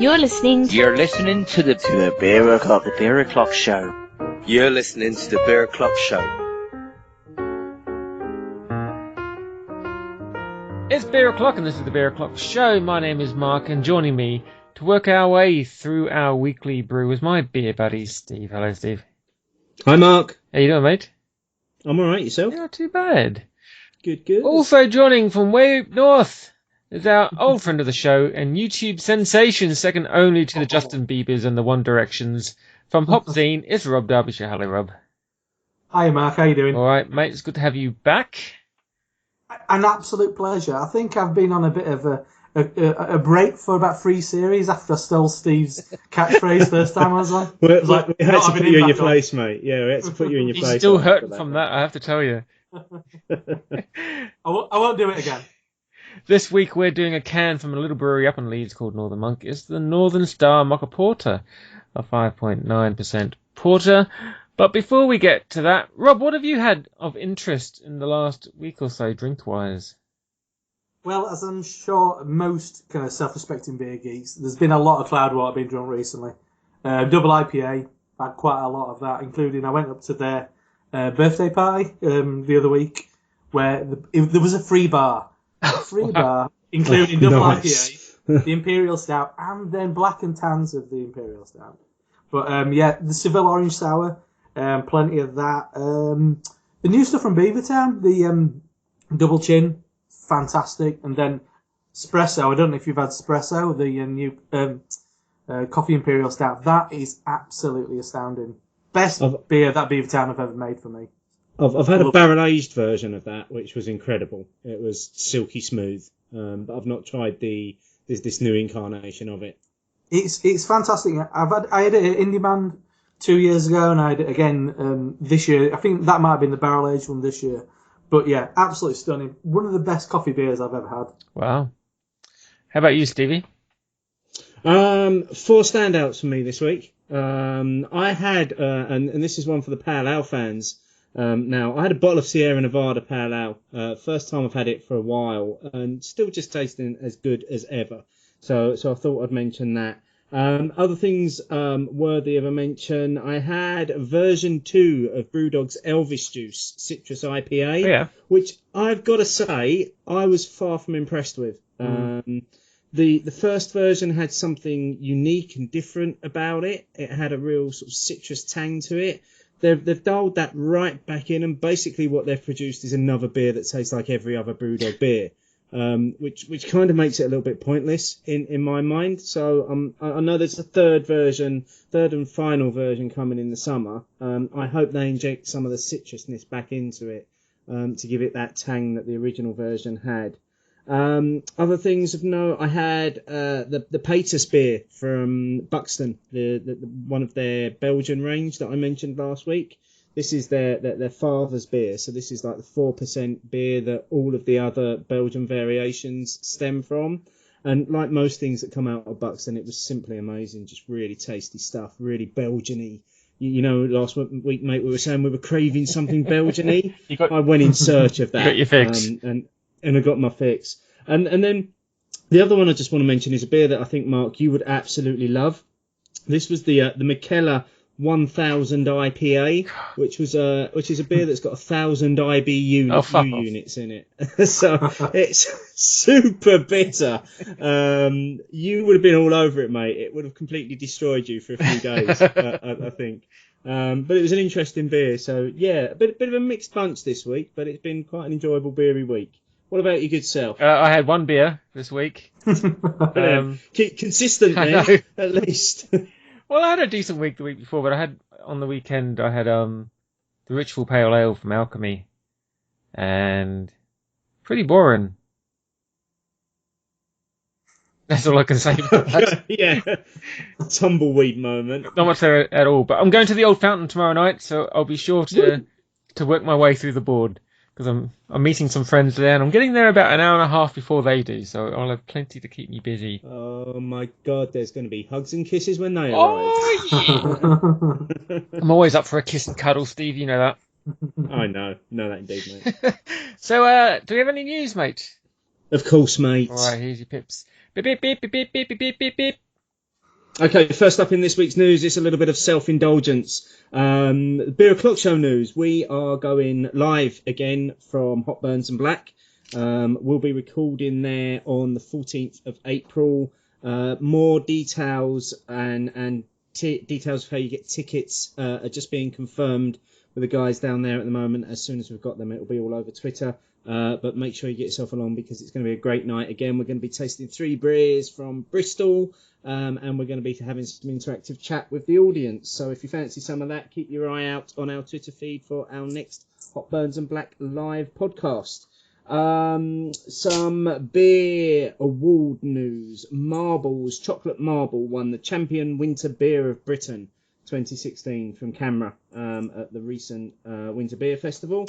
You're listening to the Beer O'Clock, the Beer O'Clock Show. You're listening to the Beer O'Clock Show. It's Beer O'Clock and this is the Beer O'Clock Show. My name is Mark and joining me to work our way through our weekly brew is my beer buddy Steve. Hello Steve. Hi Mark. How you doing, mate? I'm alright, yourself? Not too bad. Good, good. Also joining from way up north is our old friend of the show and YouTube sensation, second only to the Justin Biebers and the One Directions. From HopZine, it's Rob Derbyshire. Hello, Rob. Hi, Mark. How you doing? All right, mate. It's good to have you back. An absolute pleasure. I think I've been on a bit of a break for about 3 series after I stole Steve's catchphrase first time I was on. We had to put you in your place, mate. Yeah, we had to put you in your place. He's still hurting from that, I have to tell you. I won't do it again. This week we're doing a can from a little brewery up in Leeds called Northern Monk. It's the Northern Star Mocha Porter, a 5.9% porter. But before we get to that, Rob, what have you had of interest in the last week or so, drink-wise? Well, as I'm sure most kind of self-respecting beer geeks, there's been a lot of Cloudwater being drunk recently. Double IPA, had quite a lot of that, including I went up to their birthday party the other week where there was a free bar. Including double IPA, the Imperial Stout, and then black and tans of the Imperial Stout. But the Seville Orange Sour, plenty of that. The new stuff from Beavertown, the Double Chin, fantastic. And then Espresso, I don't know if you've had Espresso, the new Coffee Imperial Stout. That is absolutely astounding. Best beer that Beavertown have ever made for me. I've had a barrel-aged version of that, which was incredible. It was silky smooth, but I've not tried this new incarnation of it. It's fantastic. I had it at Indie Man 2 years ago, and I had it again this year. I think that might have been the barrel-aged one this year. But yeah, absolutely stunning. One of the best coffee beers I've ever had. Wow. How about you, Stevie? 4 standouts for me this week. I had, and this is one for the Pale Ale fans. Now, I had a bottle of Sierra Nevada Pale Ale. First time I've had it for a while, and still just tasting as good as ever. So I thought I'd mention that. Other things worthy of a mention. I had version 2 of Brewdog's Elvis Juice Citrus IPA, which I've got to say I was far from impressed with. The first version had something unique and different about it. It had a real sort of citrus tang to it. They've dialed that right back in, and basically what they've produced is another beer that tastes like every other Brewdog beer, which kind of makes it a little bit pointless in my mind. So I know there's a third and final version coming in the summer. I hope they inject some of the citrusness back into it to give it that tang that the original version had. Other things of note, I had the Patus beer from Buxton, the one of their Belgian range that I mentioned last week. This is their father's beer, so this is like the 4% beer that all of the other Belgian variations stem from. And like most things that come out of Buxton, it was simply amazing, just really tasty stuff, really Belgian-y. You know, last week, mate, we were saying we were craving something Belgian-y. I went in search of that. You got your fix. And I got my fix. And then the other one I just want to mention is a beer that I think, Mark, you would absolutely love. This was the Mckellar 1000 IPA, which is a beer that's got 1,000 IBU units in it. So it's super bitter. You would have been all over it, mate. It would have completely destroyed you for a few days, I think. But it was an interesting beer. So yeah, a bit of a mixed bunch this week, but it's been quite an enjoyable beery week. What about your good self? I had one beer this week. Consistently, at least. Well, I had a decent week the week before, but on the weekend the Ritual Pale Ale from Alchemy, and pretty boring. That's all I can say about that. Yeah, tumbleweed moment. Not much there at all, but I'm going to the Old Fountain tomorrow night, so I'll be sure to work my way through the board. Because I'm meeting some friends there, and I'm getting there about an hour and a half before they do, so I'll have plenty to keep me busy. Oh my God, there's going to be hugs and kisses when they arrive. Oh, yeah. I'm always up for a kiss and cuddle, Steve, you know that. I know that indeed, mate. So, do we have any news, mate? Of course, mate. All right, here's your pips. Beep, beep, beep, beep, beep, beep, beep, beep, beep. Okay, first up in this week's news, it's a little bit of self-indulgence. Beer O'Clock Show news. We are going live again from Hot Burns and Black. We'll be recording there on the 14th of April. More details and details of how you get tickets are just being confirmed with the guys down there at the moment. As soon as we've got them, it'll be all over Twitter. But make sure you get yourself along because it's going to be a great night. Again, we're going to be tasting 3 beers from Bristol. And we're going to be having some interactive chat with the audience. So if you fancy some of that, keep your eye out on our Twitter feed for our next Hot Burns and Black live podcast. Some beer award news. Marbles, Chocolate Marble won the Champion Winter Beer of Britain 2016 from Camera at the recent Winter Beer Festival.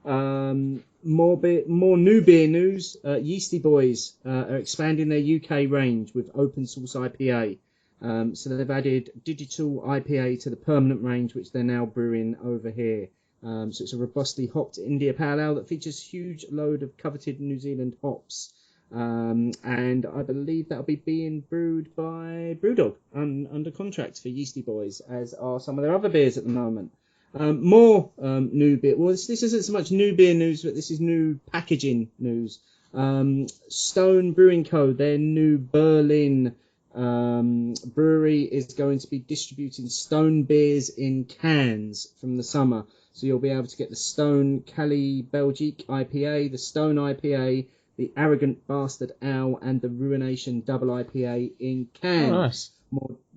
More new beer news. Yeasty Boys are expanding their UK range with open source IPA. So they've added digital IPA to the permanent range, which they're now brewing over here. So it's a robustly hopped India Pale Ale that features a huge load of coveted New Zealand hops. And I believe that'll be being brewed by Brewdog under contract for Yeasty Boys, as are some of their other beers at the moment. More new beer. Well, this isn't so much new beer news, but this is new packaging news. Stone Brewing Co., their new Berlin brewery, is going to be distributing Stone beers in cans from the summer. So you'll be able to get the Stone Cali Belgique IPA, the Stone IPA, the Arrogant Bastard Ale, and the Ruination Double IPA in cans. Oh, nice.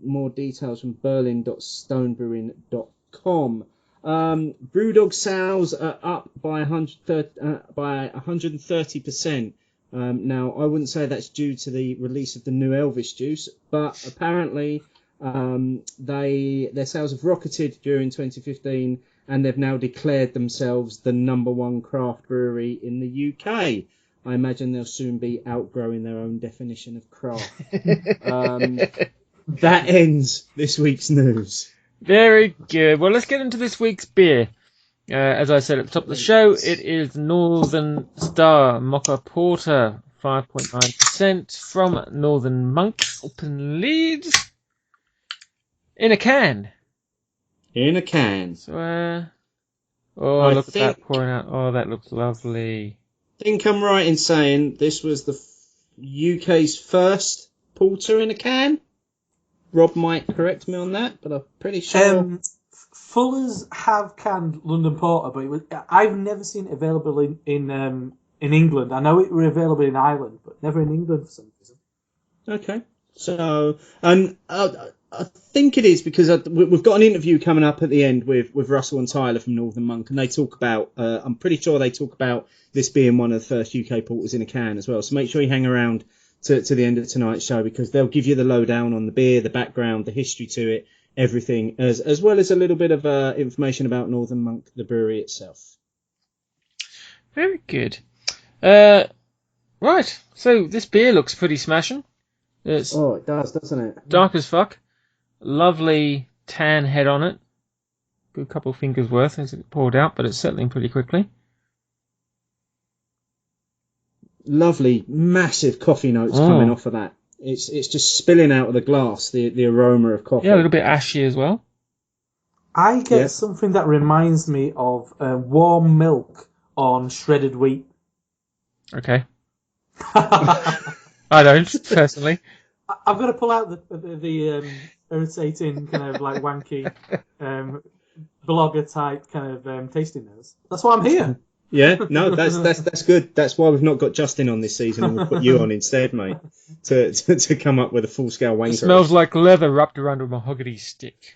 More details from berlin.stonebrewing.com. Brewdog sales are up by 130%. Now, I wouldn't say that's due to the release of the new Elvis juice, but apparently their sales have rocketed during 2015, and they've now declared themselves the #1 craft brewery in the UK. I imagine they'll soon be outgrowing their own definition of craft. That ends this week's news. Very good. Well, let's get into this week's beer. As I said at the top of the show, it is Northern Star Mocha Porter, 5.9% from Northern Monk, Open Leeds, in a can. In a can. So, look at that pouring out. Oh, that looks lovely. I think I'm right in saying this was the UK's first porter in a can. Rob might correct me on that, but I'm pretty sure. Fuller's have canned London Porter, but I've never seen it available in England. I know it were available in Ireland, but never in England for some reason. Okay. So, and I think it is because we've got an interview coming up at the end with Russell and Tyler from Northern Monk, and they talk about, I'm pretty sure they talk about this being one of the first UK porters in a can as well. So make sure you hang around to the end of tonight's show, because they'll give you the lowdown on the beer, the background, the history to it, everything, as well as a little bit of information about Northern Monk, the brewery itself. Very good. Right, so this beer looks pretty smashing. It does, doesn't it? Dark as fuck. Lovely tan head on it. Good couple fingers worth as it poured out, but it's settling pretty quickly. Lovely, massive coffee notes coming off of that. It's just spilling out of the glass, the aroma of coffee. Yeah, a little bit ashy as well. I get something that reminds me of warm milk on shredded wheat. Okay. I don't, personally. I've got to pull out the irritating, kind of like wanky blogger type kind of tasting notes. That's why I'm here. Yeah, no, that's good. That's why we've not got Justin on this season, and we'll put you on instead, mate, to come up with a full scale wanker. It smells like leather wrapped around a mahogany stick.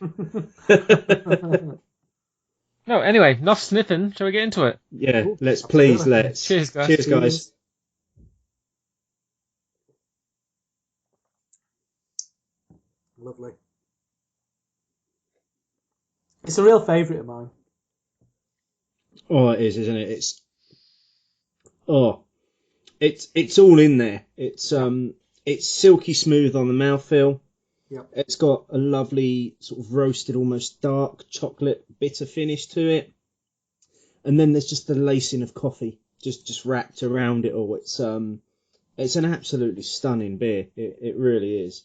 No, anyway, enough sniffing. Shall we get into it? Yeah, let's. Cheers, guys. Cheers, guys. Lovely. It's a real favourite of mine. Oh, it is, isn't it? It's all in there. It's silky smooth on the mouthfeel. Yep. It's got a lovely sort of roasted, almost dark chocolate bitter finish to it. And then there's just the lacing of coffee just wrapped around it all. It's an absolutely stunning beer. It really is.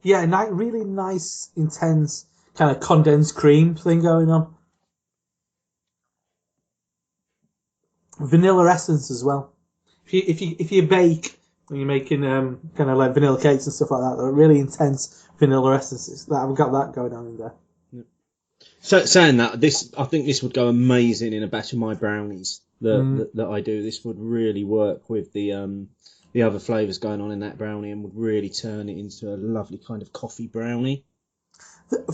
Yeah, really nice, intense, kind of condensed cream thing going on. Vanilla essence as well. If you bake when you're making kind of like vanilla cakes and stuff like that, they're really intense vanilla essences. I've got that going on in there. So saying that, I think this would go amazing in a batch of my brownies that I do. This would really work with the other flavours going on in that brownie, and would really turn it into a lovely kind of coffee brownie.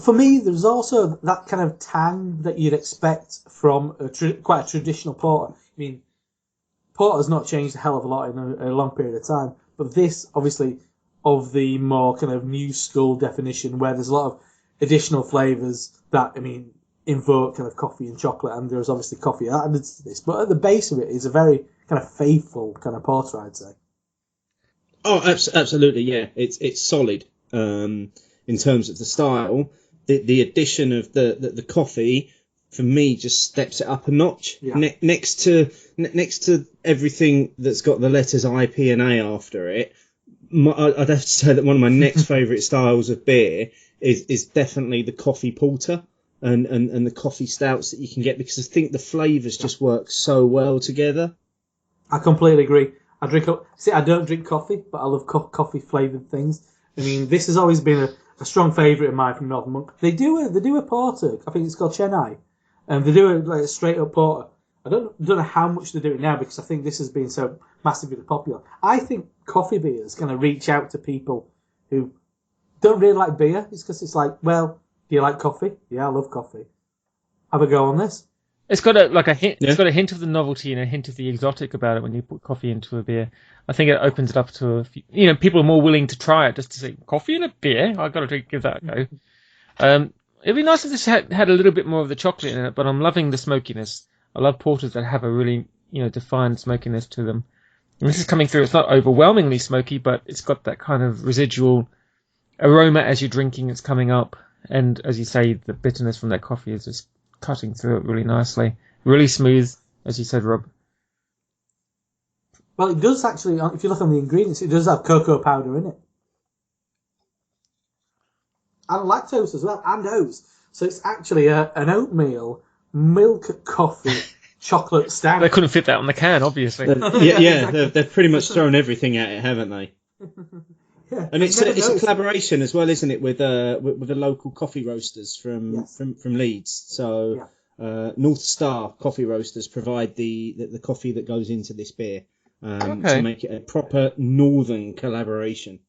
For me, there's also that kind of tang that you'd expect from quite a traditional porter. I mean, porter's not changed a hell of a lot in a long period of time, but this, obviously, of the more kind of new school definition, where there's a lot of additional flavours that, invoke kind of coffee and chocolate, and there's obviously coffee added to this, but at the base of it is a very kind of faithful kind of porter, I'd say. Oh, absolutely, yeah. It's solid in terms of the style. The addition of the coffee, for me, just steps it up a notch. Yeah. Next to everything that's got the letters I, P, and A after it, I'd have to say that one of my next favourite styles of beer is definitely the coffee porter and the coffee stouts that you can get, because I think the flavours just work so well together. I completely agree. I don't drink coffee, but I love coffee flavoured things. This has always been a strong favourite of mine from Northern Monk. They do a porter. I think it's called Chennai, and they do a straight up porter. I don't know how much they do it now, because I think this has been so massively popular. I think coffee beers kind of reach out to people who don't really like beer. It's because it's like, well, do you like coffee? Yeah, I love coffee. Have a go on this. It's got a hint. Yeah. It's got a hint of the novelty and a hint of the exotic about it when you put coffee into a beer. I think it opens it up to a few, people are more willing to try it just to say coffee in a beer. I've got to give that a go. It'd be nice if this had a little bit more of the chocolate in it, but I'm loving the smokiness. I love porters that have a really defined smokiness to them. And this is coming through. It's not overwhelmingly smoky, but it's got that kind of residual aroma as you're drinking. It's coming up, and as you say, the bitterness from that coffee is just cutting through it really nicely. Really smooth, as you said, Rob. Well, it does actually, if you look on the ingredients, it does have cocoa powder in it. And lactose as well, and oats. So it's actually an oatmeal, milk, coffee, chocolate stout. They couldn't fit that on the can, obviously. Exactly. They've pretty much thrown everything at it, haven't they? Yeah, and it's a collaboration as well, isn't it, with the local coffee roasters from Leeds. So North Star Coffee Roasters provide the coffee that goes into this beer to make it a proper northern collaboration.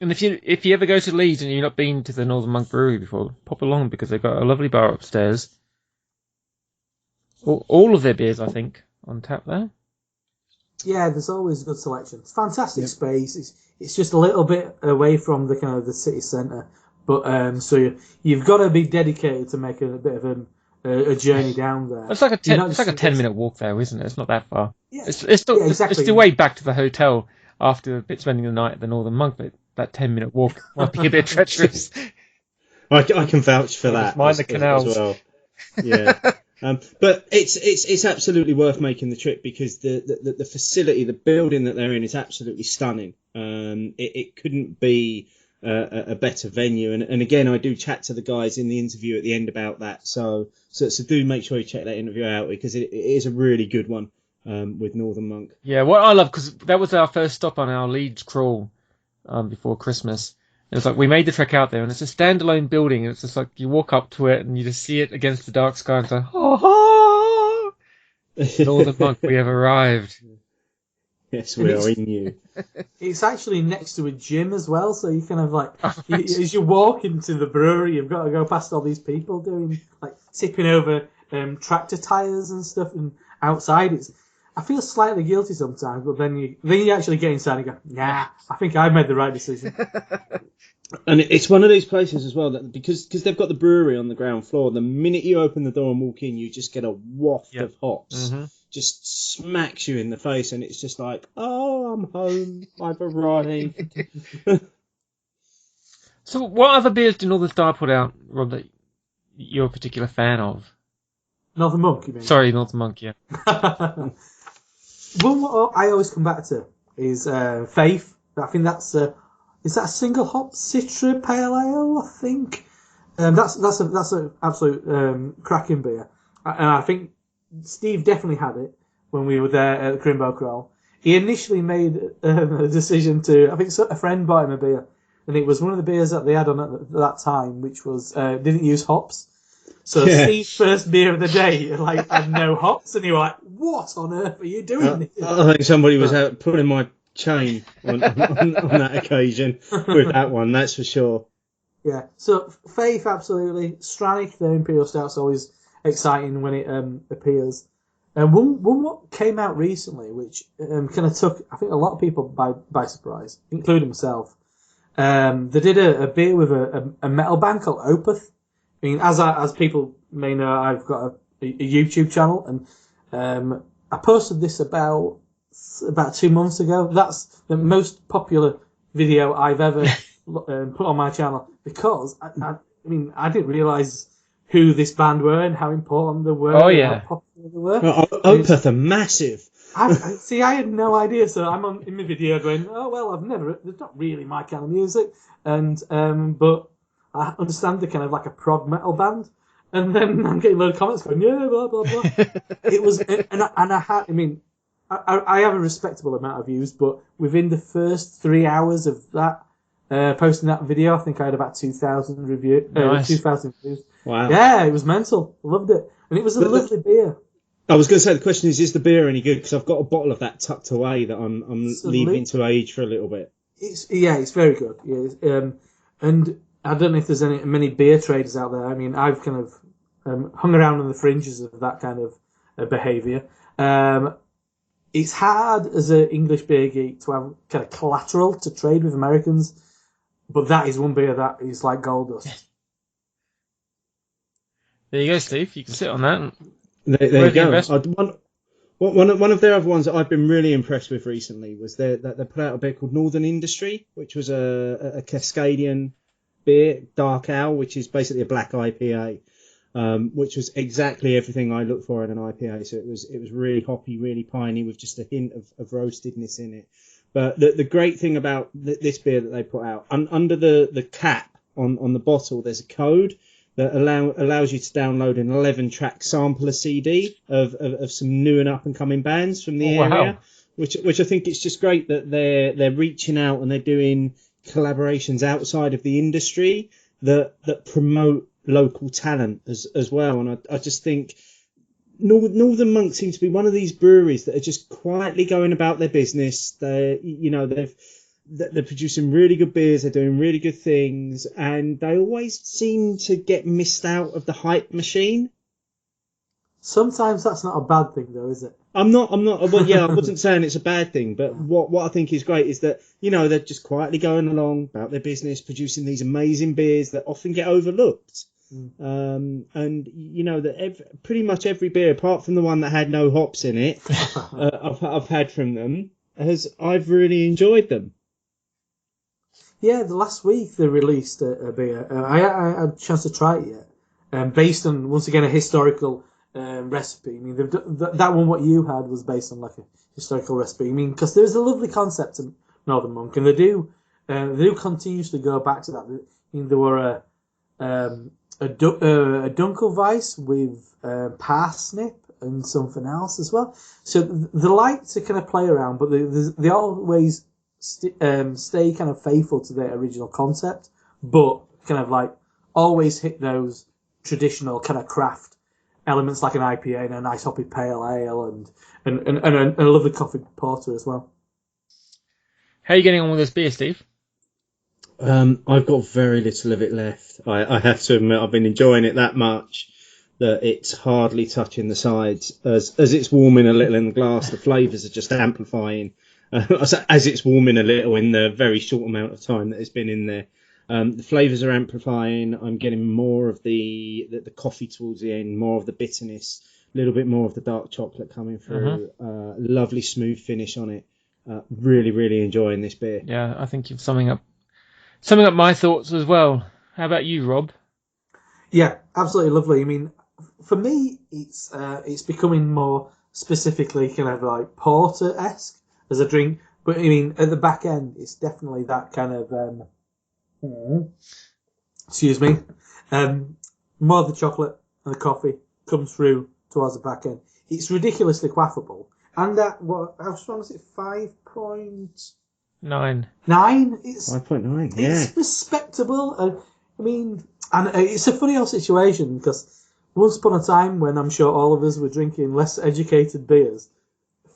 And if you ever go to Leeds and you've not been to the Northern Monk Brewery before, pop along, because they've got a lovely bar upstairs. All of their beers, I think, on tap there. Yeah, there's always a good selection. It's fantastic space. It's just a little bit away from the kind of the city centre, but so you've got to be dedicated to make a bit of a journey down there. It's like a 10-minute walk there, isn't it? It's not that far. Yeah. It's exactly. It's the way back to the hotel after spending the night at the Northern Monk, but that 10-minute walk might be a bit treacherous. I can vouch for that. Mind the canals as well. Yeah. But it's absolutely worth making the trip, because the facility, the building that they're in, is absolutely stunning. It couldn't be a better venue. And again, I do chat to the guys in the interview at the end about that. So do make sure you check that interview out, because it is a really good one with Northern Monk. Yeah, what I love, because that was our first stop on our Leeds crawl before Christmas. It was like we made the trek out there, and it's a standalone building, and it's just like you walk up to it and you just see it against the dark sky, and it's like, oh, Northern Monk, we have arrived. Yes, we are in you. It's actually next to a gym as well, so you kind of like, as you walk into the brewery, you've got to go past all these people doing, like, tipping over tractor tyres and stuff, and outside I feel slightly guilty sometimes, but then you actually get inside and go, nah, I think I made the right decision. And it's one of these places as well that because they've got the brewery on the ground floor, the minute you open the door and walk in, you just get a waft of hops. Mm-hmm. Just smacks you in the face, and it's just like, oh, I'm home, I've arrived. So what other beers do Northern Star put out, Rob, that you're a particular fan of? Northern Monk, you mean? Sorry, Northern Monk, yeah. Well, what I always come back to is Faith. I think that's is that a single hop Citra Pale Ale? I think that's an absolute cracking beer, and I think Steve definitely had it when we were there at Crimbo Crawl. He initially made a decision to, I think a friend bought him a beer, and it was one of the beers that they had on at that time, which was didn't use hops. So Steve's first beer of the day had no hops, and he was like, "What on earth are you doing?" I think somebody was out pulling my chain on that occasion with that one. That's for sure. Yeah. So Faith, absolutely. Stranic, the Imperial Stout's always exciting when it appears. And one what came out recently, which kind of took, I think, a lot of people by surprise, including myself. They did a beer with a metal band called Opeth. I mean, as people may know, I've got a YouTube channel, and I posted this about 2 months ago. That's the most popular video I've ever put on my channel, because I mean, I didn't realise who this band were and how important they were. Oh, yeah. How popular they were. Opeth are massive. I had no idea. So I'm in the video going, oh well, it's not really my kind of music, and but I understand they're kind of like a prog metal band. And then I'm getting a load of comments going, yeah, blah blah blah. It was, I have a respectable amount of views, but within the first 3 hours of that posting that video, I think I had about 2,000 Nice. 2,000 views. Wow. Yeah, it was mental. I loved it, and it was a lovely beer. I was going to say, the question is the beer any good? Because I've got a bottle of that tucked away that I'm leaving to age for a little bit. It's very good. Yeah, and I don't know if there's many beer traders out there. I mean, I've kind of hung around on the fringes of that kind of behaviour. It's hard as an English beer geek to have kind of collateral to trade with Americans, but that is one beer that is like gold dust. There you go, Steve. You can sit on that. There you go. One of their other ones that I've been really impressed with recently was that they put out a beer called Northern Industry, which was a Cascadian beer, dark ale, which is basically a black IPA, which was exactly everything I look for in an IPA. So it was really hoppy, really piney, with just a hint of roastedness in it. But the great thing about this beer that they put out, under the cap on the bottle, there's a code that allows you to download an 11-track sampler CD of some new and up and coming bands from the area, wow. which I think it's just great that they're reaching out and they're doing collaborations outside of the industry that promote local talent as well. And I just think Northern Monk seems to be one of these breweries that are just quietly going about their business. They're producing really good beers, they're doing really good things, and they always seem to get missed out of the hype machine. Sometimes that's not a bad thing, though, is it? I'm not. Well, yeah, I wasn't saying it's a bad thing, but what I think is great is that, they're just quietly going along about their business, producing these amazing beers that often get overlooked. And that pretty much every beer, apart from the one that had no hops in it, I've had from them, I've really enjoyed them. Yeah, the last week they released a beer. I had a chance to try it yet, based on, once again, a historical recipe. I mean, that one what you had was based on like a historical recipe. I mean, because there's a lovely concept in Northern Monk, and they do continuously go back to that. I mean, there were a Dunkelweiss with parsnip and something else as well. So they like to kind of play around, but they always stay kind of faithful to their original concept, but kind of like always hit those traditional kind of craft elements like an IPA and a nice hoppy pale ale and a lovely coffee porter as well. How are you getting on with this beer, Steve? I've got very little of it left. I have to admit, I've been enjoying it that much that it's hardly touching the sides. As it's warming a little in the glass, the flavours are just amplifying. As it's warming a little in the very short amount of time that it's been in there. The flavours are amplifying. I'm getting more of the coffee towards the end, more of the bitterness, a little bit more of the dark chocolate coming through. Lovely smooth finish on it. Really, really enjoying this beer. Yeah, I think you're summing up my thoughts as well. How about you, Rob? Yeah, absolutely lovely. I mean, for me, it's becoming more specifically kind of like porter-esque as a drink, But I mean, at the back end, it's definitely that kind of excuse me, more of the chocolate and the coffee comes through towards the back end. It's ridiculously quaffable, and at how strong is it? 5.9. 9. It's 5.9. Yeah. It's respectable. And it's a funny old situation because once upon a time, when I'm sure all of us were drinking less educated beers,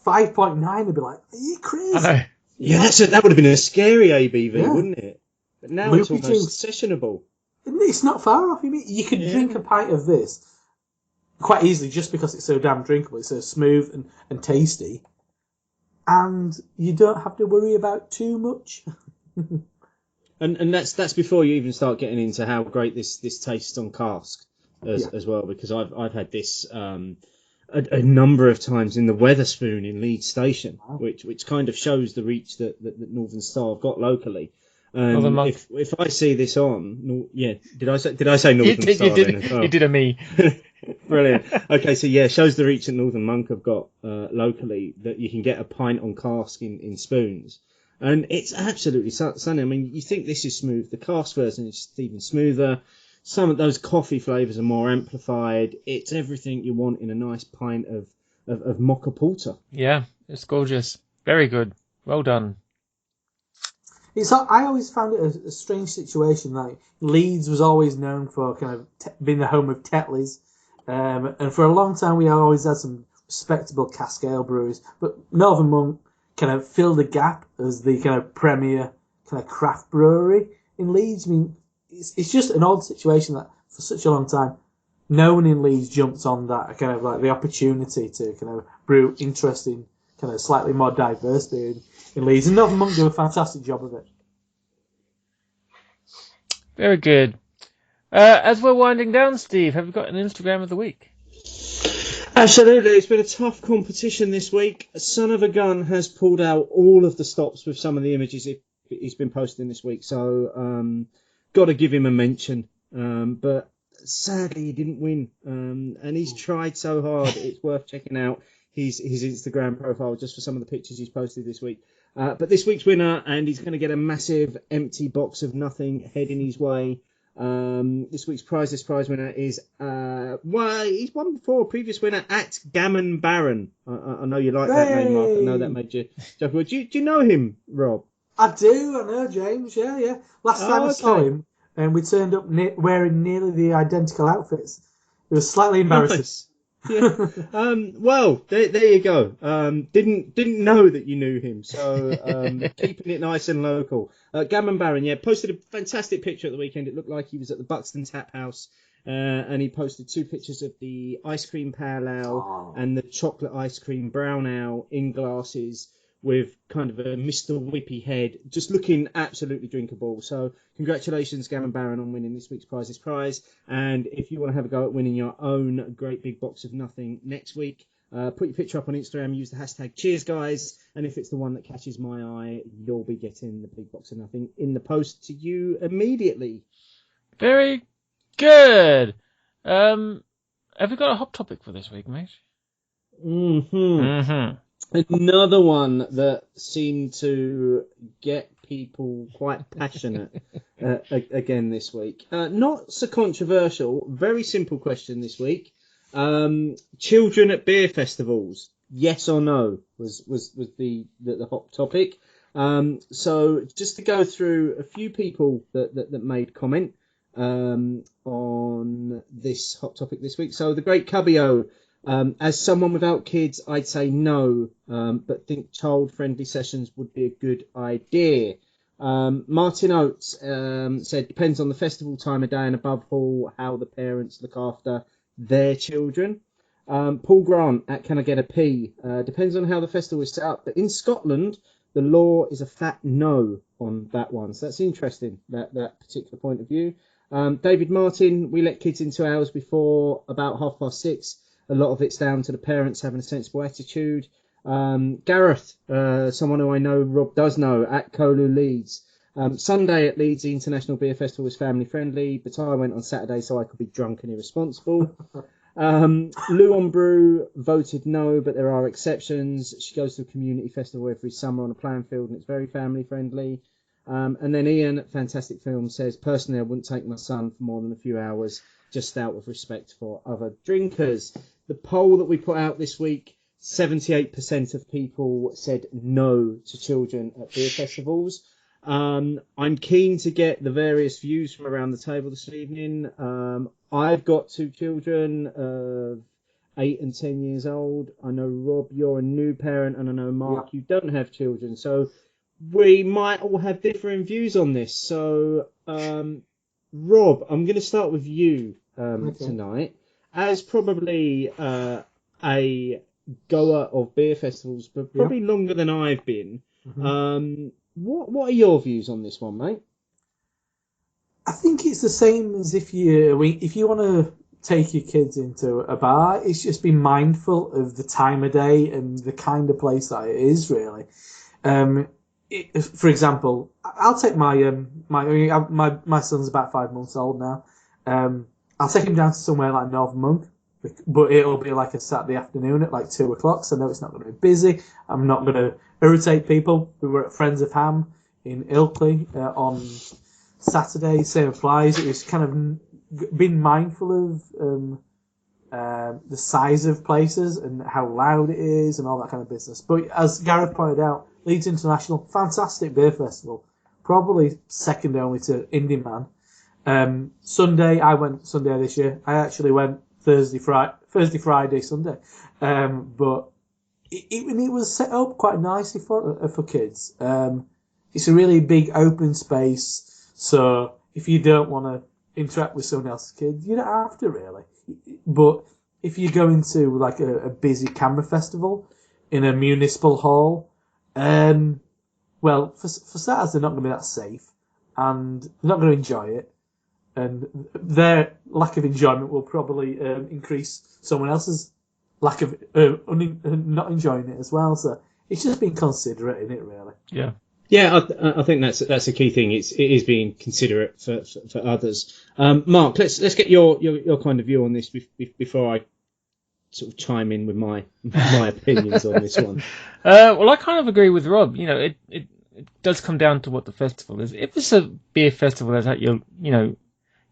5.9 would be like, are you crazy? I know. Yeah, that would have been a scary ABV, wouldn't it? But now it's Loopy almost drinks. sessionable. It's not far off. You could drink a pint of this quite easily just because it's so damn drinkable. It's so smooth and tasty. And you don't have to worry about too much. And that's before you even start getting into how great this tastes on cask as well, because I've had this a number of times in the Wetherspoon in Leeds Station, which kind of shows the reach that Northern Star have got locally. Northern Monk. If I see this on, did I say Northern Star then as well? You did a me. Brilliant. Okay, so shows the reach that Northern Monk have got locally, that you can get a pint on cask in spoons. And it's absolutely stunning. I mean, you think this is smooth. The cask version is just even smoother. Some of those coffee flavours are more amplified. It's everything you want in a nice pint of Mocha Porter. Yeah, it's gorgeous. Very good. Well done. I always found it a strange situation. Like Leeds was always known for kind of being the home of Tetleys, and for a long time we always had some respectable cask ale breweries. But Northern Monk kind of filled the gap as the kind of premier kind of craft brewery in Leeds. I mean, it's just an odd situation that for such a long time no one in Leeds jumped on that kind of like the opportunity to kind of brew interesting, kind of slightly more diverse beer in Leeds. And Northern Monk do a fantastic job of it. Very good. As we're winding down, Steve, have you got an Instagram of the week? Absolutely. It's been a tough competition this week. Son of a Gun has pulled out all of the stops with some of the images he's been posting this week. So, got to give him a mention. But sadly, he didn't win. And he's tried so hard. It's worth checking out his Instagram profile just for some of the pictures he's posted this week. But this week's winner, and he's going to get a massive empty box of nothing heading his way. This prize winner is he's won before, a previous winner at Gammon Baron. I know you like that name, Mark. I know that made you jump. Do you know him, Rob? I do. I know James. Yeah. Last time I saw him, and we turned up wearing nearly the identical outfits. It was slightly embarrassing. Nice. Yeah. Well, there you go. Didn't know that you knew him, so keeping it nice and local. Gammon Baron, posted a fantastic picture at the weekend. It looked like he was at the Buxton Tap House, and he posted 2 pictures of the ice cream pale ale and the chocolate ice cream brown ale in glasses with kind of a Mr. Whippy head, just looking absolutely drinkable. So congratulations, Gammon Baron, on winning this week's prize. And if you want to have a go at winning your own great big box of nothing next week, put your picture up on Instagram, use the hashtag #CheersGuys, and if it's the one that catches my eye, you'll be getting the big box of nothing in the post to you immediately. Very good. Have you got a hot topic for this week, mate? Another one that seemed to get people quite passionate again this week. Not so controversial. Very simple question this week. Children at beer festivals, yes or no, was the hot topic. So just to go through a few people that made comment on this hot topic this week. So the Great Cubby-O. As someone without kids, I'd say no, but think child-friendly sessions would be a good idea. Martin Oates said, depends on the festival time of day and above all, how the parents look after their children. Paul Grant at Can I Get a P? Depends on how the festival is set up. But in Scotland, the law is a fat no on that one. So that's interesting, that particular point of view. David Martin, we let kids into ours before about 6:30. A lot of it's down to the parents having a sensible attitude. Gareth, someone who I know Rob does know, at Kolu Leeds. Sunday at Leeds, the International Beer Festival was family friendly, but I went on Saturday so I could be drunk and irresponsible. Lou on Brew voted no, but there are exceptions. She goes to a community festival every summer on a playing field, and it's very family friendly. And then Ian at Fantastic Film says, personally, I wouldn't take my son for more than a few hours, just out of respect for other drinkers. The poll that we put out this week, 78% of people said no to children at beer festivals. I'm keen to get the various views from around the table this evening. I've got 2 children of 8 and 10 years old. I know, Rob, you're a new parent, and I know, Mark, you don't have children. So we might all have differing views on this. So, Rob, I'm going to start with you tonight. As probably a goer of beer festivals, but probably longer than I've been, what are your views on this one, mate? I think it's the same as if you want to take your kids into a bar, it's just be mindful of the time of day and the kind of place that it is, really. For example, I'll take my son's about 5 months old now. I'll take him down to somewhere like Northern Monk, but it'll be like a Saturday afternoon at like 2:00, so I know it's not going to be busy. I'm not going to irritate people. We were at Friends of Ham in Ilkley on Saturday. Same applies. It was kind of being mindful of the size of places and how loud it is and all that kind of business. But as Gareth pointed out, Leeds International, fantastic beer festival, probably second only to Indie Man. Sunday, I went Sunday this year. I actually went Thursday, Friday, Sunday. But it was set up quite nicely for kids. It's a really big open space, so if you don't want to interact with someone else's kids, you don't have to really. But if you go into like a busy camera festival in a municipal hall, well, for starters, they're not going to be that safe, and they're not going to enjoy it, and their lack of enjoyment will probably increase someone else's lack of not enjoying it as well. So it's just being considerate in it, really. Yeah. Yeah, I think that's a key thing. It is being considerate for others. Mark, let's get your kind of view on this before I sort of chime in with my opinions on this one. Well, I kind of agree with Rob. You know, it does come down to what the festival is. If it's a beer festival that's at your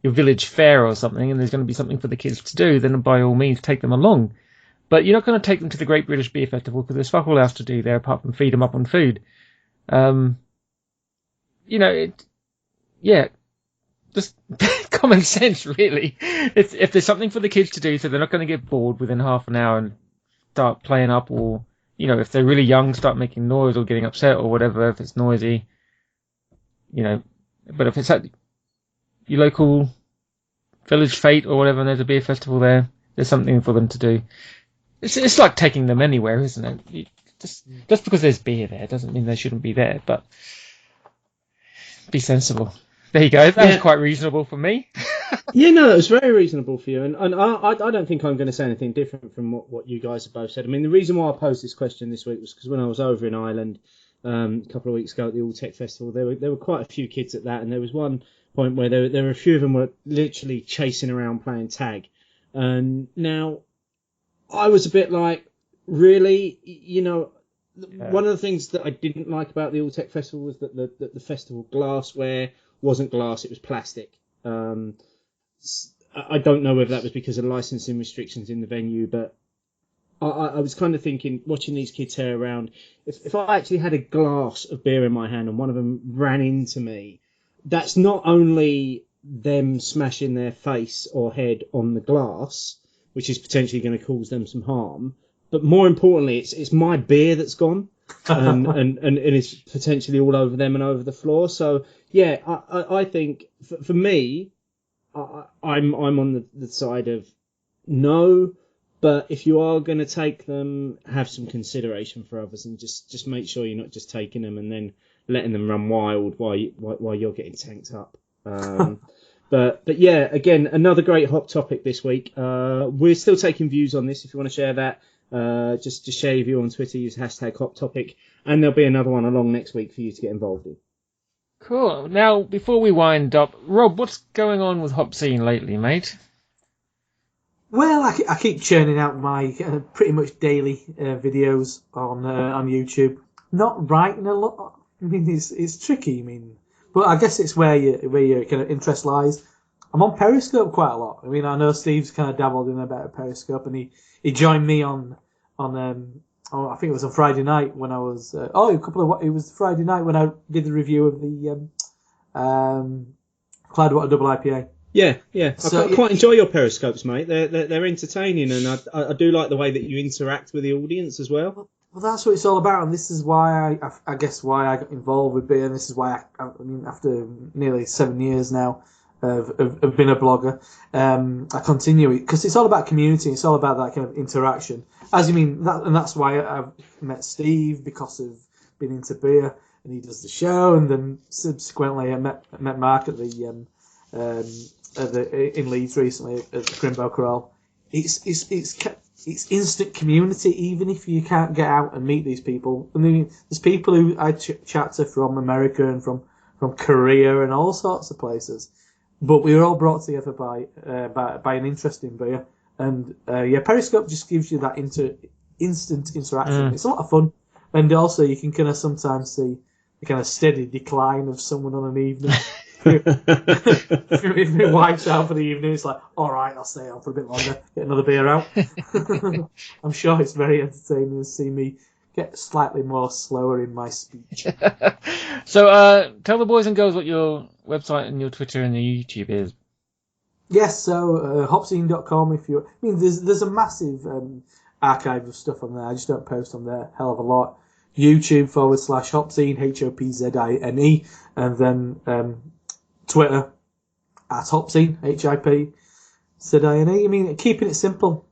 village fair or something, and there's going to be something for the kids to do, then by all means take them along. But you're not going to take them to the Great British Beer Festival because there's fuck all else to do there apart from feed them up on food. Just common sense, really. If there's something for the kids to do, so they're not going to get bored within half an hour and start playing up, or if they're really young, start making noise or getting upset or whatever. If it's noisy, But if it's at your local village fete or whatever, and there's a beer festival there, there's something for them to do. It's like taking them anywhere, isn't it? Just because there's beer there doesn't mean they shouldn't be there, but be sensible. There you go. That was quite reasonable for me. Yeah, no, it was very reasonable for you, and I don't think I'm going to say anything different from what you guys have both said. I mean, the reason why I posed this question this week was because when I was over in Ireland a couple of weeks ago at the All Tech Festival, there were quite a few kids at that, and there was one point where there were a few of them were literally chasing around playing tag. And now I was a bit like, really, one of the things that I didn't like about the All Tech Festival was that the festival glassware wasn't glass, it was plastic. I don't know whether that was because of licensing restrictions in the venue, but I was kind of thinking, watching these kids tear around, if I actually had a glass of beer in my hand and one of them ran into me, that's not only them smashing their face or head on the glass, which is potentially going to cause them some harm, but more importantly, it's my beer that's gone, and it's potentially all over them and over the floor. So yeah, I think for me, I'm on the side of no, but if you are going to take them, have some consideration for others, and just make sure you're not just taking them and then letting them run wild while you're getting tanked up. But yeah, again, another great hot topic this week. We're still taking views on this. If you want to share that, just share your view on Twitter, use hashtag hot topic, and there'll be another one along next week for you to get involved in. Cool. Now, before we wind up, Rob, what's going on with HopZine lately, mate? Well, I keep churning out my pretty much daily videos on YouTube. Not writing a lot. I mean, it's tricky. I mean, but I guess it's where your kind of interest lies. I'm on Periscope quite a lot. I mean, I know Steve's kind of dabbled in a bit of Periscope, and he joined me on I think it was on Friday night when I was it was Friday night when I did the review of the Cloudwater Double IPA. Yeah. So, I quite enjoy your periscopes, mate. They're entertaining, and I do like the way that you interact with the audience as well. Well, that's what it's all about, and this is why I guess why I got involved with beer, and this is why I mean, after nearly 7 years now of being a blogger, I continue it because it's all about community. It's all about that kind of interaction. As you mean, and that's why I've met Steve because of being into beer, and he does the show, and then subsequently I met Mark at the in Leeds recently at the Crimbo Corral. It's instant community, even if you can't get out and meet these people. I mean, there's people who I chat to from America and from Korea and all sorts of places, but we were all brought together by an interest in beer. And Periscope just gives you that instant interaction. It's a lot of fun, and also you can kind of sometimes see the kind of steady decline of someone on an evening. If it wipes out for the evening, it's like, all right, I'll stay on for a bit longer, get another beer out. I'm sure it's very entertaining to see me get slightly more slower in my speech. So, tell the boys and girls what your website and your Twitter and your YouTube is. Yes, so HopZine.com. I mean, there's a massive archive of stuff on there. I just don't post on there a hell of a lot. YouTube/HopZine, HopZine, and then Twitter @HopZine, HIP ZINE. I mean, keeping it simple.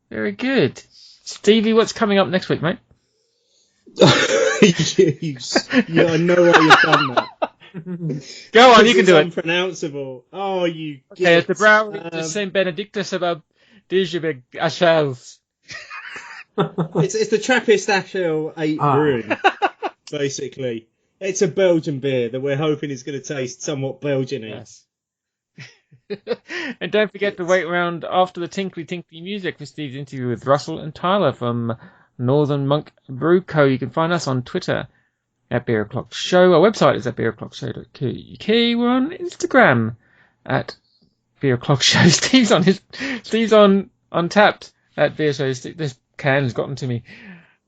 Very good. Stevie, what's coming up next week, mate? I know why you've done that. Go on, you can do it. Unpronounceable. Oh, you. Okay, it's the Brownie de Saint Benedictus about Dijebeg Ashels. It's the Trappist Ashel 8 brewing, basically. It's a Belgian beer that we're hoping is going to taste somewhat Belgian-y. Yes. And don't forget to wait around after the tinkly music for Steve's interview with Russell and Tyler from Northern Monk Brew Co. You can find us on Twitter at Beer O'Clock Show. Our website is at beeroclockshow.co.uk. We're on Instagram at Beer O'Clock Show. Steve's on Untapped at Beer Show. This can's gotten to me.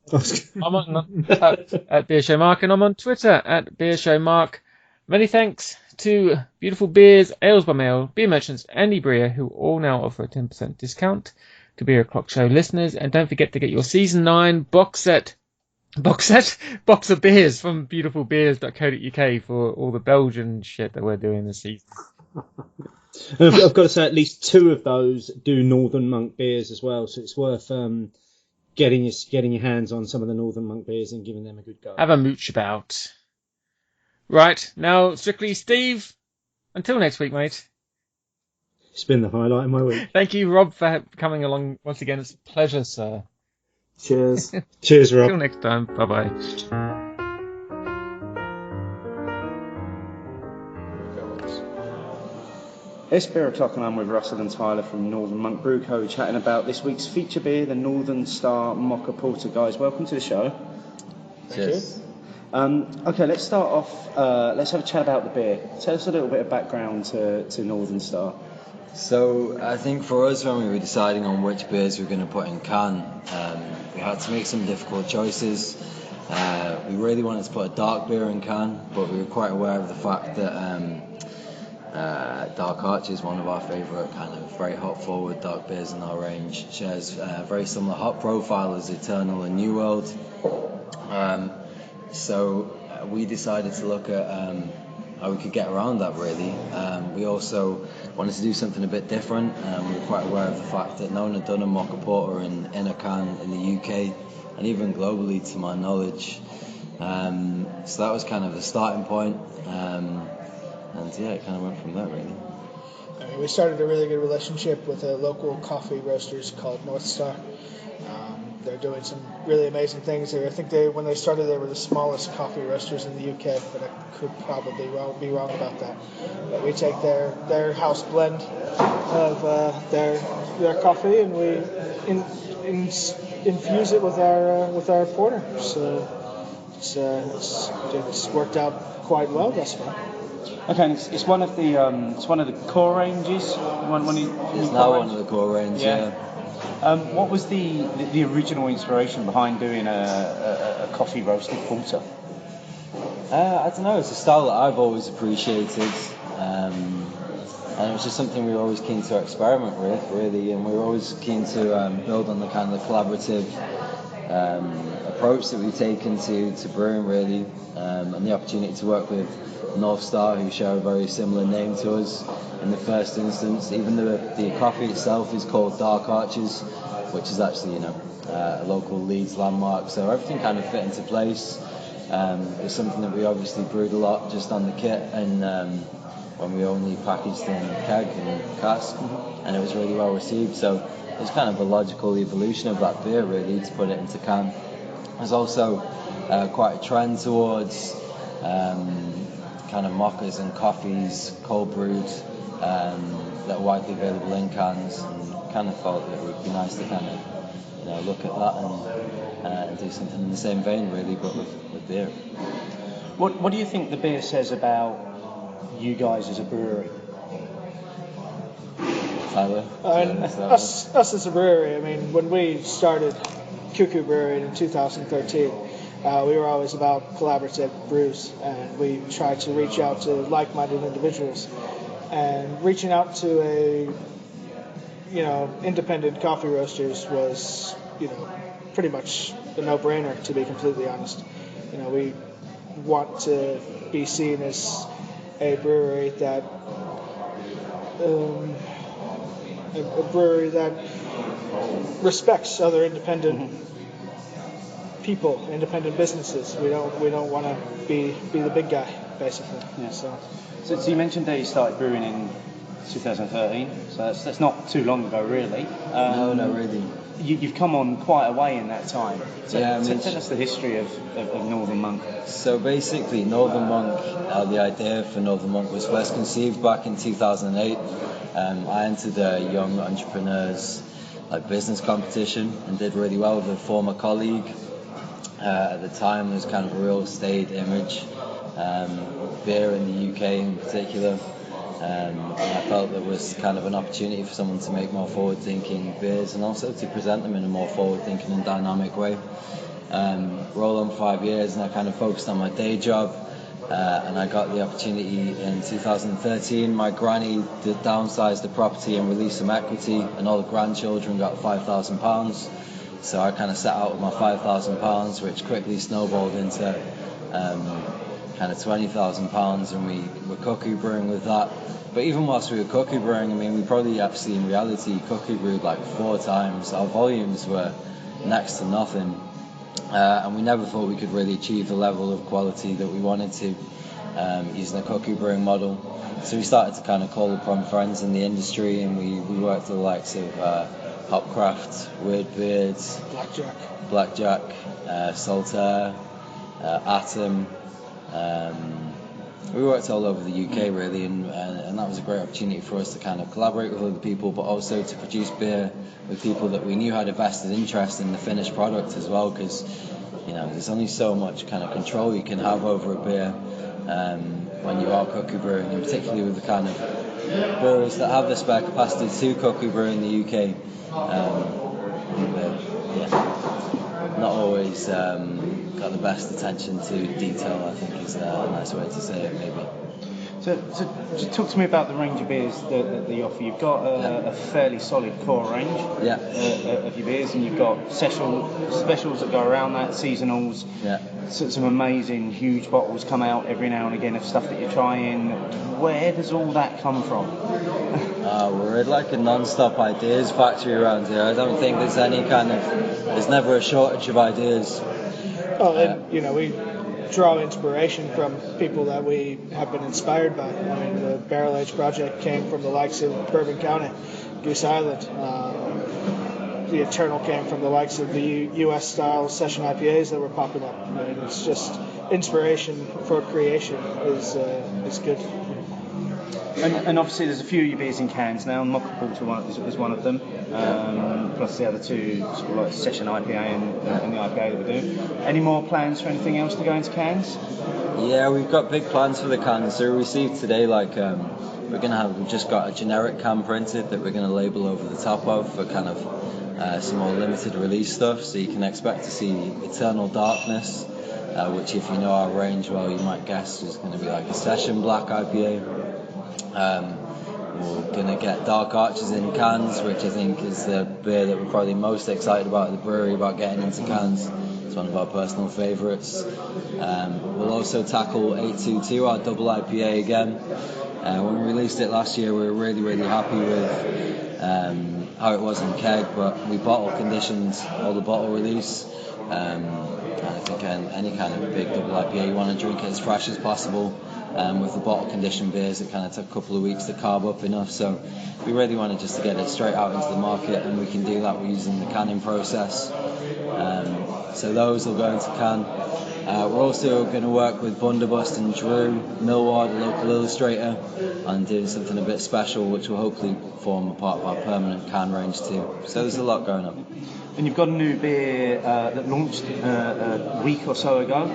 I'm on Untapped at Beer Show Mark, and I'm on Twitter at Beer Show Mark. Many thanks to Beautiful Beers, Ales by Mail, Beer Merchants, and Ebria, who all now offer a 10% discount to Beer O'Clock Show listeners. And don't forget to get your Season 9 box of beers from beautifulbeers.co.uk for all the Belgian shit that we're doing this season. I've got to say, at least 2 of those do Northern Monk beers as well, so it's worth getting your hands on some of the Northern Monk beers and giving them a good go. Have a mooch about. Right, now, strictly Steve, until next week, mate. It's been the highlight of my week. Thank you, Rob, for coming along once again. It's a pleasure, sir. Cheers. Cheers, Rob. Until next time, bye-bye. It's Beer O'Clock and I'm with Russell and Tyler from Northern Monk Brew Co. chatting about this week's feature beer, the Northern Star Mocha Porter. Guys, welcome to the show. Cheers. Okay, let's start off, let's have a chat about the beer. Tell us a little bit of background to Northern Star. So I think for us, when we were deciding on which beers we were going to put in can, we had to make some difficult choices. We really wanted to put a dark beer in can, but we were quite aware of the fact that Dark Arch is one of our favourite kind of very hop forward dark beers in our range. Shares very similar hop profile as Eternal and New World. So we decided to look at how we could get around that, really. We also wanted to do something a bit different. We were quite aware of the fact that no one had done a Mocha Porter in a can in the UK and even globally, to my knowledge. So that was kind of the starting point. And yeah, it kind of went from there, really. We started a really good relationship with a local coffee roasters called North Star. they're doing some really amazing things there. I think when they started, they were the smallest coffee roasters in the UK, but I could probably be wrong about that. But we take their house blend of their coffee, and we infuse it with our porter. So it's worked out quite well thus far. Okay, and it's one of the core ranges. It's now one of the core ranges. Yeah. What was the original inspiration behind doing a coffee roasted porter? I don't know. It's a style that I've always appreciated, and it was just something we were always keen to experiment with, really, and we were always keen to build on the kind of collaborative approach that we've taken to brewing, really, and the opportunity to work with North Star, who share a very similar name to us in the first instance. Even the coffee itself is called Dark Arches, which is actually a local Leeds landmark, so everything kind of fit into place. It was something that we obviously brewed a lot just on the kit, and when we only packaged in keg and cask, and it was really well received, so it was kind of a logical evolution of that beer, really, to put it into can. There's also quite a trend towards kind of mochas and coffees, cold brewed, that are widely available in cans, and kind of thought that it would be nice to kind of look at that and do something in the same vein, really, but with beer. What do you think the beer says about you guys as a brewery? Tyler? Us as a brewery, I mean, when we started Cuckoo Brewery in 2013, we were always about collaborative brews, and we tried to reach out to like-minded individuals. And reaching out to independent coffee roasters was, pretty much a no-brainer, to be completely honest. We want to be seen as a brewery that respects other independent people, independent businesses. We don't want to be the big guy, basically. Yeah. So you mentioned that you started brewing in 2013, so that's not too long ago, really. No, really. You've come on quite a way in that time. So yeah, tell us the history of Northern Monk. So basically, Northern Monk, the idea for Northern Monk was first conceived back in 2008. I entered a young entrepreneurs business competition and did really well with a former colleague. At the time, there was kind of a real staid image, beer in the UK in particular. And I felt there was kind of an opportunity for someone to make more forward-thinking beers and also to present them in a more forward-thinking and dynamic way. Roll on 5 years, and I kind of focused on my day job, and I got the opportunity in 2013. My granny did downsize the property and release some equity, and all the grandchildren got £5,000. So I kind of set out with my £5,000, which quickly snowballed into kind of £20,000, and we were cookie brewing with that. But even whilst we were cookie brewing, I mean, we probably actually in reality cookie brewed 4 times. Our volumes were next to nothing, and we never thought we could really achieve the level of quality that we wanted to using a cookie brewing model. So we started to kind of call upon friends in the industry, and we worked with the likes of Hopcraft, Weird Beards, Blackjack, Saltaire, Atom. We worked all over the UK, really, and that was a great opportunity for us to kind of collaborate with other people, but also to produce beer with people that we knew had a vested interest in the finished product as well, because there's only so much kind of control you can have over a beer when you are cookie brewing, and particularly with the kind of brewers that have the spare capacity to cookie brew in the UK. Not always got the best attention to detail, I think is a nice way to say it, maybe. So just talk to me about the range of beers that you offer. You've got a fairly solid core range of your beers, and you've got specials that go around that, seasonals. Yeah. So some amazing huge bottles come out every now and again of stuff that you're trying. Where does all that come from? We're like a non-stop ideas factory around here. I don't think there's there's never a shortage of ideas. We draw inspiration from people that we have been inspired by. I mean, the Barrel Age project came from the likes of Bourbon County, Goose Island, the eternal came from the likes of the U.S. style session IPAs that were popping up. I mean, it's just inspiration for creation is good. And obviously there's a few of your beers in cans now. Mocha Porter is one of them, plus the other two sort of like session IPA and the IPA that we're doing. Any more plans for anything else to go into cans? Yeah, we've got big plans for the cans. So we received today we've just got a generic can printed that we're going to label over the top of for kind of some more limited release stuff. So you can expect to see Eternal Darkness, which if you know our range well, you might guess is going to be like a session black IPA. We're going to get Dark Arches in cans, which I think is the beer that we're probably most excited about at the brewery, about getting into cans. It's one of our personal favourites. We'll also tackle 822, our double IPA again. When we released it last year, we were really, really happy with how it was in keg, but we bottle conditioned all the bottle release. And I think any kind of big double IPA, you want to drink it as fresh as possible. With the bottle conditioned beers, it kind of took a couple of weeks to carb up enough, so we really wanted just to get it straight out into the market, and we can do that using the canning process. So those will go into can. We're also going to work with Bunderbust and Drew Millward, a local illustrator, on doing something a bit special, which will hopefully form a part of our permanent can range too. So there's a lot going on. And you've got a new beer that launched a week or so ago,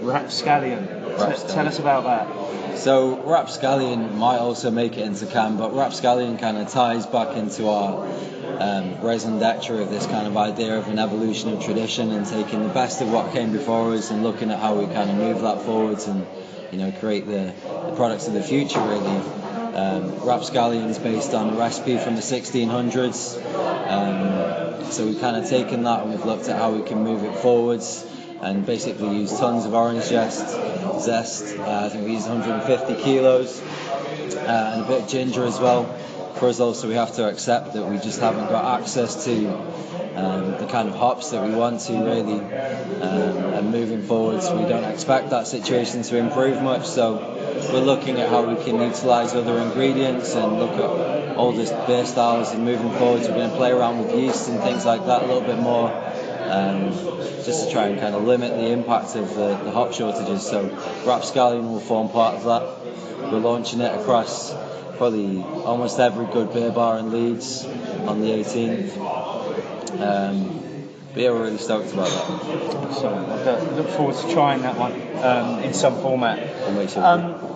Rapscallion. Tell us about that. So Rapscallion might also make it into can, but Rapscallion kind of ties back into our raison d'etre of this kind of idea of an evolution of tradition and taking the best of what came before us and looking at how we kind of move that forwards and, you know, create the products of the future really. Rapscallion is based on a recipe from the 1600s, so we've kind of taken that and we've looked at how we can move it forwards and basically use tons of orange zest. I think we used 150 kilos and a bit of ginger as well. For us also, we have to accept that we just haven't got access to the kind of hops that we want to really, and moving forwards we don't expect that situation to improve much, so we're looking at how we can utilise other ingredients and look at all the beer styles, and moving forwards we're going to play around with yeast and things like that a little bit more, just to try and kind of limit the impact of the hop shortages. So Rapscallion will form part of that. We're launching it across probably almost every good beer bar in Leeds on the 18th. But yeah, we're really stoked about that. So I look forward to trying that one in some format.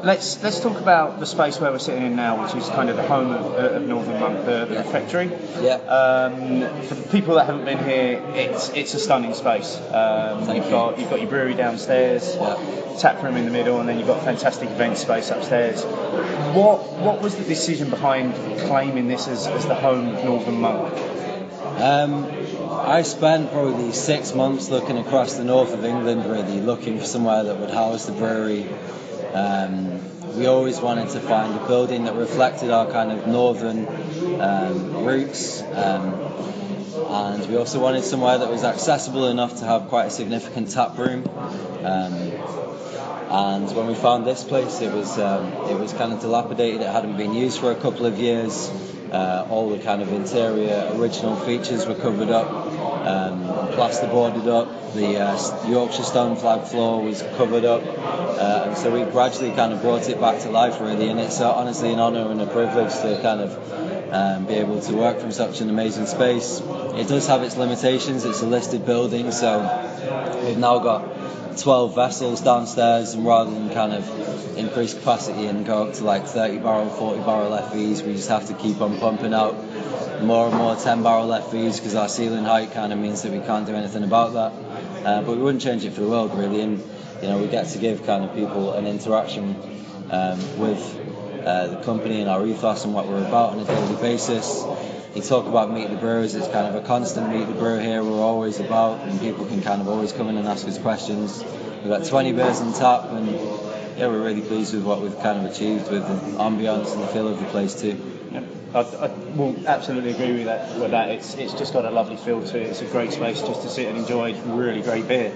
Let's talk about the space where we're sitting in now, which is kind of the home of Northern Monk, the refectory. Yeah. For the people that haven't been here, it's a stunning space. You've got your brewery downstairs, tap room in the middle, and then you've got a fantastic event space upstairs. What was the decision behind claiming this as the home of Northern Monk? I spent probably 6 months looking across the north of England, really looking for somewhere that would house the brewery. We always wanted to find a building that reflected our kind of northern roots, and we also wanted somewhere that was accessible enough to have quite a significant tap room. And when we found this place, it was kind of dilapidated. It hadn't been used for a couple of years. All the kind of interior original features were covered up, plasterboarded up. The Yorkshire stone flag floor was covered up, and so we gradually kind of brought it back to life, really. And it's honestly an honour and a privilege to kind of be able to work from such an amazing space. It does have its limitations. It's a listed building, so we've now got 12 vessels downstairs, and rather than kind of increase capacity and go up to like 30 barrel, 40 barrel FVs, we just have to keep on pumping out more and more 10 barrel FVs because our ceiling height kind of means that we can't do anything about that. But we wouldn't change it for the world, really. And you know, we get to give kind of people an interaction with the company and our ethos and what we're about on a daily basis. You talk about Meet the Brewers, it's kind of a constant Meet the Brewer here. We're always about, and people can kind of always come in and ask us questions. We've got 20 beers on tap, and yeah, we're really pleased with what we've kind of achieved with the ambience and the feel of the place too. Yeah, I will absolutely agree with that. It's just got a lovely feel to it. It's a great space just to sit and enjoy really great beer.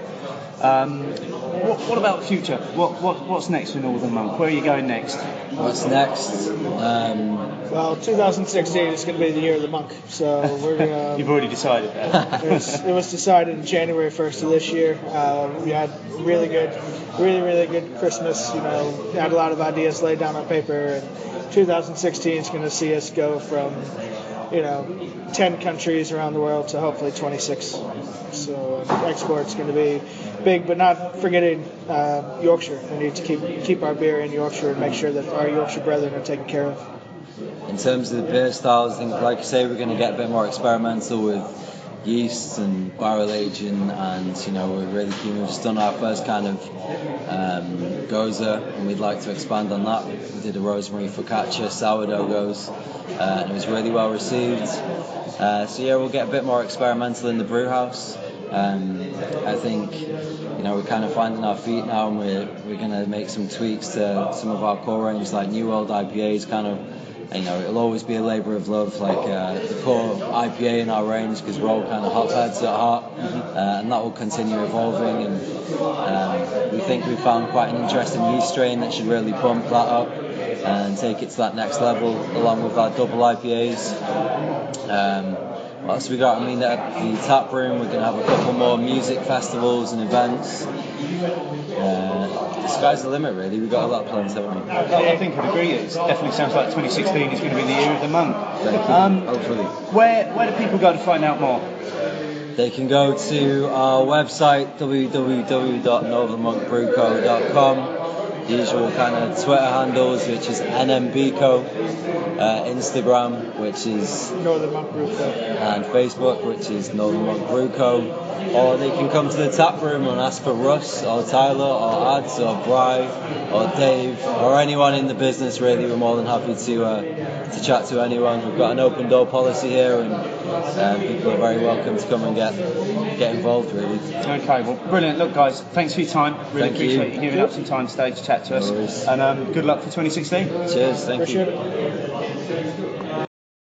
what about the future? What's next for Northern Monk? Where are you going next? What's next? Well, 2016 is going to be the year of the monk, so we're going to... You've already decided that. It was decided in January 1st of this year. We had really good Christmas. You know, had a lot of ideas laid down on paper, and 2016 is going to see us go from, 10 countries around the world to hopefully 26. So export's going to be big, but not forgetting Yorkshire. We need to keep our beer in Yorkshire and make sure that our Yorkshire brethren are taken care of. In terms of the beer styles, I think, like I say, we're going to get a bit more experimental with yeasts and barrel aging, and we're really keen. We've just done our first kind of goza, and we'd like to expand on that. We did a rosemary focaccia sourdough goes, and it was really well received. We'll get a bit more experimental in the brew house. I think we're kind of finding our feet now, and we're going to make some tweaks to some of our core range, like New World IPAs, kind of. It'll always be a labour of love, like the core IPA in our range, because we're all kind of hopheads at heart, and that will continue evolving. And we think we found quite an interesting yeast strain that should really pump that up and take it to that next level, along with our double IPAs. What else we got? At the tap room, we're going to have a couple more music festivals and events. The sky's the limit, really. We've got a lot of plans, haven't we? I think I'd agree. It definitely sounds like 2016 is going to be the year of the monk. Hopefully. Where do people go to find out more? They can go to our website, www.northernmonkbrewco.com. The usual kind of Twitter handles, which is NMBco, Instagram, which is Northern Monk Brew Co, and Facebook, which is Northern Monk Brew Co. Or they can come to the tap room and ask for Russ or Tyler or Ads or Bry or Dave or anyone in the business. Really, we're more than happy to chat to anyone. We've got an open door policy here, and people are very welcome to come and get involved. Really. Okay, well, brilliant. Look, guys, thanks for your time. Really appreciate you giving up some time today to chat to us. No worries. And good luck for 2016. Cheers. Thank you. Appreciate it.